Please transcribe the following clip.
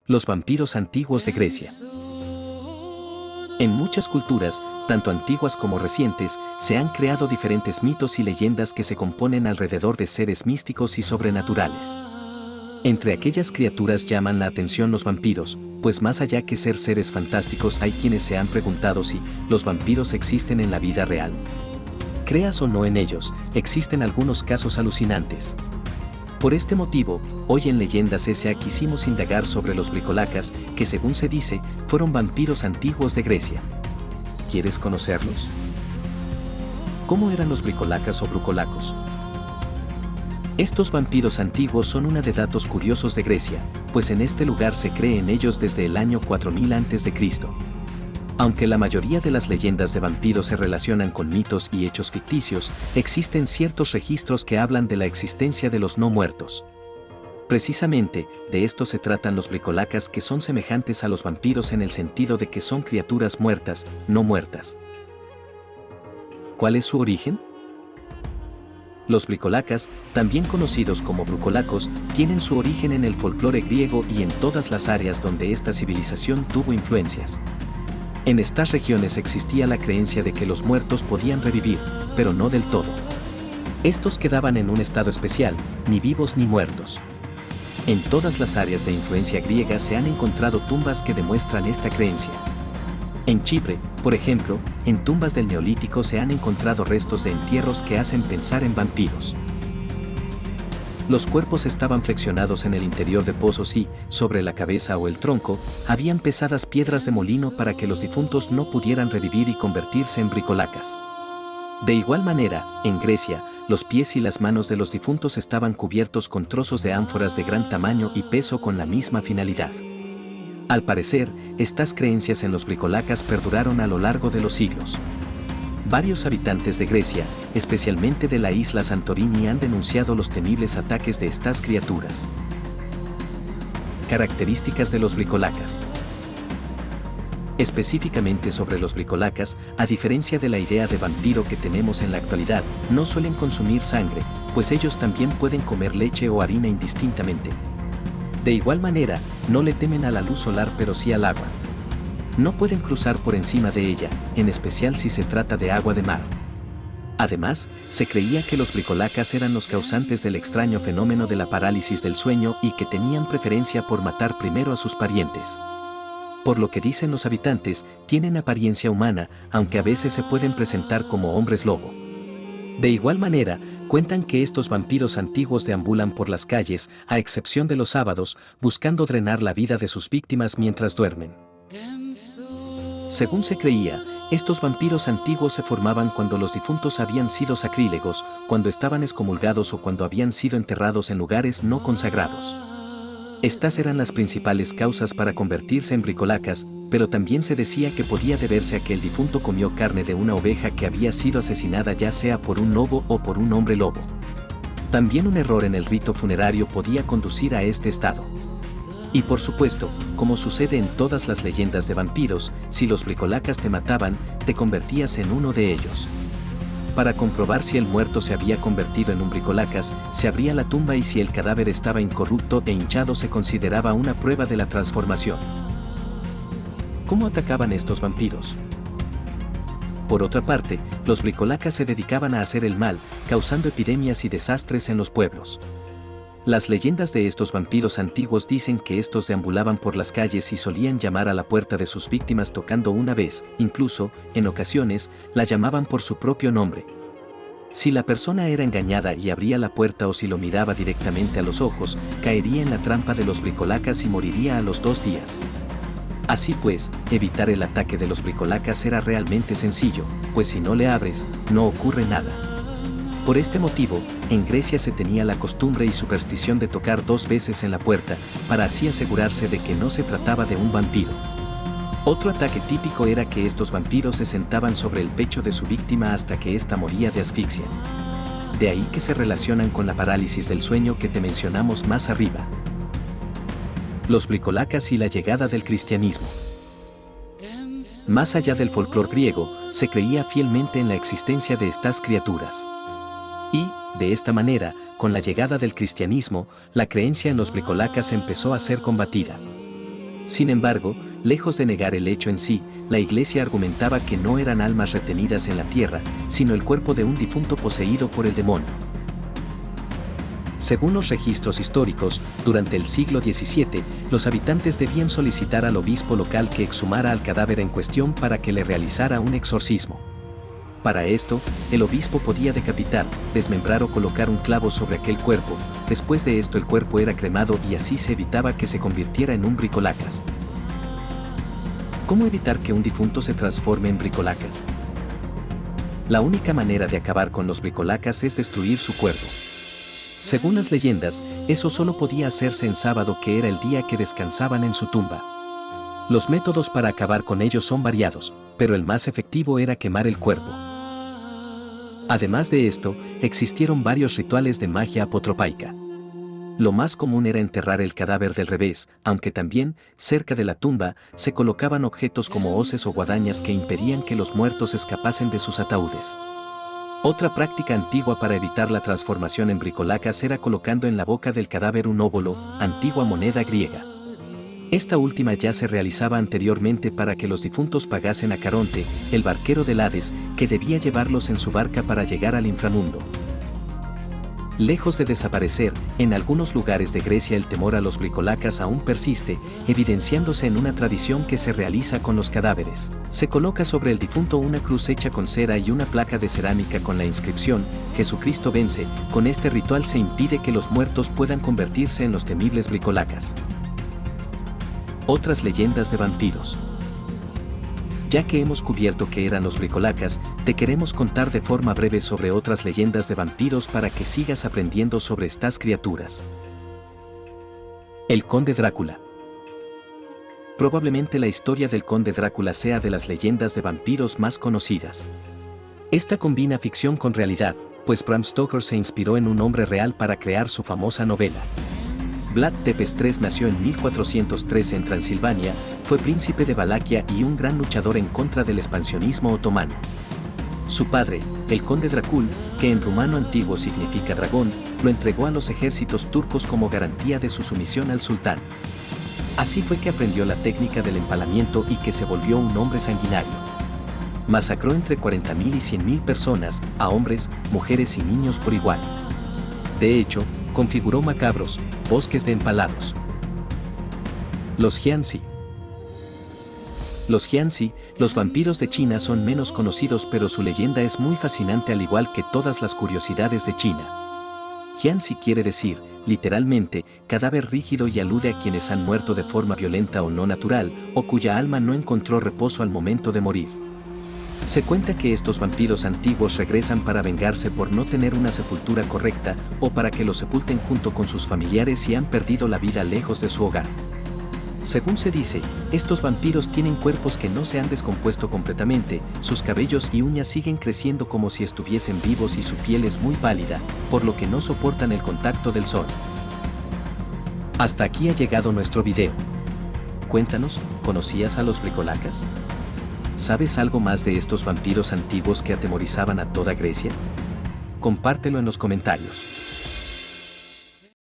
Los vampiros antiguos de Grecia. En muchas culturas, tanto antiguas como recientes, se han creado diferentes mitos y leyendas que se componen alrededor de seres místicos y sobrenaturales. Entre aquellas criaturas llaman la atención los vampiros, pues más allá que ser seres fantásticos hay quienes se han preguntado si los vampiros existen en la vida real. Creas o no en ellos, existen algunos casos alucinantes. Por este motivo, hoy en Leyendas S.A. quisimos indagar sobre los bricolacas, que según se dice, fueron vampiros antiguos de Grecia. ¿Quieres conocerlos? ¿Cómo eran los bricolacas o brucolacos? Estos vampiros antiguos son una de datos curiosos de Grecia, pues en este lugar se cree en ellos desde el año 4000 a.C. Aunque la mayoría de las leyendas de vampiros se relacionan con mitos y hechos ficticios, existen ciertos registros que hablan de la existencia de los no muertos. Precisamente, de esto se tratan los bricolacas, que son semejantes a los vampiros en el sentido de que son criaturas muertas, no muertas. ¿Cuál es su origen? Los bricolacas, también conocidos como brucolacos, tienen su origen en el folclore griego y en todas las áreas donde esta civilización tuvo influencias. En estas regiones existía la creencia de que los muertos podían revivir, pero no del todo. Estos quedaban en un estado especial, ni vivos ni muertos. En todas las áreas de influencia griega se han encontrado tumbas que demuestran esta creencia. En Chipre, por ejemplo, en tumbas del Neolítico se han encontrado restos de entierros que hacen pensar en vampiros. Los cuerpos estaban flexionados en el interior de pozos y, sobre la cabeza o el tronco, habían pesadas piedras de molino para que los difuntos no pudieran revivir y convertirse en bricolacas. De igual manera, en Grecia, los pies y las manos de los difuntos estaban cubiertos con trozos de ánforas de gran tamaño y peso con la misma finalidad. Al parecer, estas creencias en los bricolacas perduraron a lo largo de los siglos. Varios habitantes de Grecia, especialmente de la isla Santorini, han denunciado los temibles ataques de estas criaturas. Características de los bricolacas. Específicamente sobre los bricolacas, a diferencia de la idea de vampiro que tenemos en la actualidad, no suelen consumir sangre, pues ellos también pueden comer leche o harina indistintamente. De igual manera, no le temen a la luz solar pero sí al agua. No pueden cruzar por encima de ella, en especial si se trata de agua de mar. Además, se creía que los bricolacas eran los causantes del extraño fenómeno de la parálisis del sueño y que tenían preferencia por matar primero a sus parientes. Por lo que dicen los habitantes, tienen apariencia humana, aunque a veces se pueden presentar como hombres lobo. De igual manera, cuentan que estos vampiros antiguos deambulan por las calles, a excepción de los sábados, buscando drenar la vida de sus víctimas mientras duermen. Según se creía, estos vampiros antiguos se formaban cuando los difuntos habían sido sacrílegos, cuando estaban excomulgados o cuando habían sido enterrados en lugares no consagrados. Estas eran las principales causas para convertirse en bricolacas, pero también se decía que podía deberse a que el difunto comió carne de una oveja que había sido asesinada, ya sea por un lobo o por un hombre lobo. También un error en el rito funerario podía conducir a este estado. Y por supuesto, como sucede en todas las leyendas de vampiros, si los bricolacas te mataban, te convertías en uno de ellos. Para comprobar si el muerto se había convertido en un bricolacas, se abría la tumba y si el cadáver estaba incorrupto e hinchado se consideraba una prueba de la transformación. ¿Cómo atacaban estos vampiros? Por otra parte, los bricolacas se dedicaban a hacer el mal, causando epidemias y desastres en los pueblos. Las leyendas de estos vampiros antiguos dicen que estos deambulaban por las calles y solían llamar a la puerta de sus víctimas tocando una vez, incluso, en ocasiones, la llamaban por su propio nombre. Si la persona era engañada y abría la puerta o si lo miraba directamente a los ojos, caería en la trampa de los bricolacas y moriría a los 2 días. Así pues, evitar el ataque de los bricolacas era realmente sencillo, pues si no le abres, no ocurre nada. Por este motivo, en Grecia se tenía la costumbre y superstición de tocar 2 veces en la puerta, para así asegurarse de que no se trataba de un vampiro. Otro ataque típico era que estos vampiros se sentaban sobre el pecho de su víctima hasta que ésta moría de asfixia. De ahí que se relacionan con la parálisis del sueño que te mencionamos más arriba. Los bricolacas y la llegada del cristianismo. Más allá del folclore griego, se creía fielmente en la existencia de estas criaturas. Y, de esta manera, con la llegada del cristianismo, la creencia en los bricolacas empezó a ser combatida. Sin embargo, lejos de negar el hecho en sí, la Iglesia argumentaba que no eran almas retenidas en la tierra, sino el cuerpo de un difunto poseído por el demonio. Según los registros históricos, durante el siglo XVII, los habitantes debían solicitar al obispo local que exhumara al cadáver en cuestión para que le realizara un exorcismo. Para esto, el obispo podía decapitar, desmembrar o colocar un clavo sobre aquel cuerpo. Después de esto el cuerpo era cremado y así se evitaba que se convirtiera en un bricolacas. ¿Cómo evitar que un difunto se transforme en bricolacas? La única manera de acabar con los bricolacas es destruir su cuerpo. Según las leyendas, eso solo podía hacerse en sábado, que era el día que descansaban en su tumba. Los métodos para acabar con ellos son variados, pero el más efectivo era quemar el cuerpo. Además de esto, existieron varios rituales de magia apotropaica. Lo más común era enterrar el cadáver del revés, aunque también, cerca de la tumba, se colocaban objetos como hoces o guadañas que impedían que los muertos escapasen de sus ataúdes. Otra práctica antigua para evitar la transformación en bricolacas era colocando en la boca del cadáver un óbolo, antigua moneda griega. Esta última ya se realizaba anteriormente para que los difuntos pagasen a Caronte, el barquero del Hades, que debía llevarlos en su barca para llegar al inframundo. Lejos de desaparecer, en algunos lugares de Grecia el temor a los bricolacas aún persiste, evidenciándose en una tradición que se realiza con los cadáveres. Se coloca sobre el difunto una cruz hecha con cera y una placa de cerámica con la inscripción «Jesucristo vence». Con este ritual se impide que los muertos puedan convertirse en los temibles bricolacas. Otras leyendas de vampiros. Ya que hemos cubierto qué eran los bricolacas, te queremos contar de forma breve sobre otras leyendas de vampiros para que sigas aprendiendo sobre estas criaturas. El Conde Drácula. Probablemente la historia del Conde Drácula sea de las leyendas de vampiros más conocidas. Esta combina ficción con realidad, pues Bram Stoker se inspiró en un hombre real para crear su famosa novela. Vlad Tepes III nació en 1413 en Transilvania, fue príncipe de Valaquia y un gran luchador en contra del expansionismo otomano. Su padre, el conde Dracul, que en rumano antiguo significa dragón, lo entregó a los ejércitos turcos como garantía de su sumisión al sultán. Así fue que aprendió la técnica del empalamiento y que se volvió un hombre sanguinario. Masacró entre 40.000 y 100.000 personas, a hombres, mujeres y niños por igual. De hecho, configuró macabros bosques de empalados. Los Jiangxi. Los Jiangxi, los vampiros de China, son menos conocidos, pero su leyenda es muy fascinante, al igual que todas las curiosidades de China. Jiangxi quiere decir, literalmente, cadáver rígido, y alude a quienes han muerto de forma violenta o no natural, o cuya alma no encontró reposo al momento de morir. Se cuenta que estos vampiros antiguos regresan para vengarse por no tener una sepultura correcta, o para que los sepulten junto con sus familiares si han perdido la vida lejos de su hogar. Según se dice, estos vampiros tienen cuerpos que no se han descompuesto completamente, sus cabellos y uñas siguen creciendo como si estuviesen vivos y su piel es muy pálida, por lo que no soportan el contacto del sol. Hasta aquí ha llegado nuestro video. Cuéntanos, ¿conocías a los bricolacas? ¿Sabes algo más de estos vampiros antiguos que atemorizaban a toda Grecia? Compártelo en los comentarios.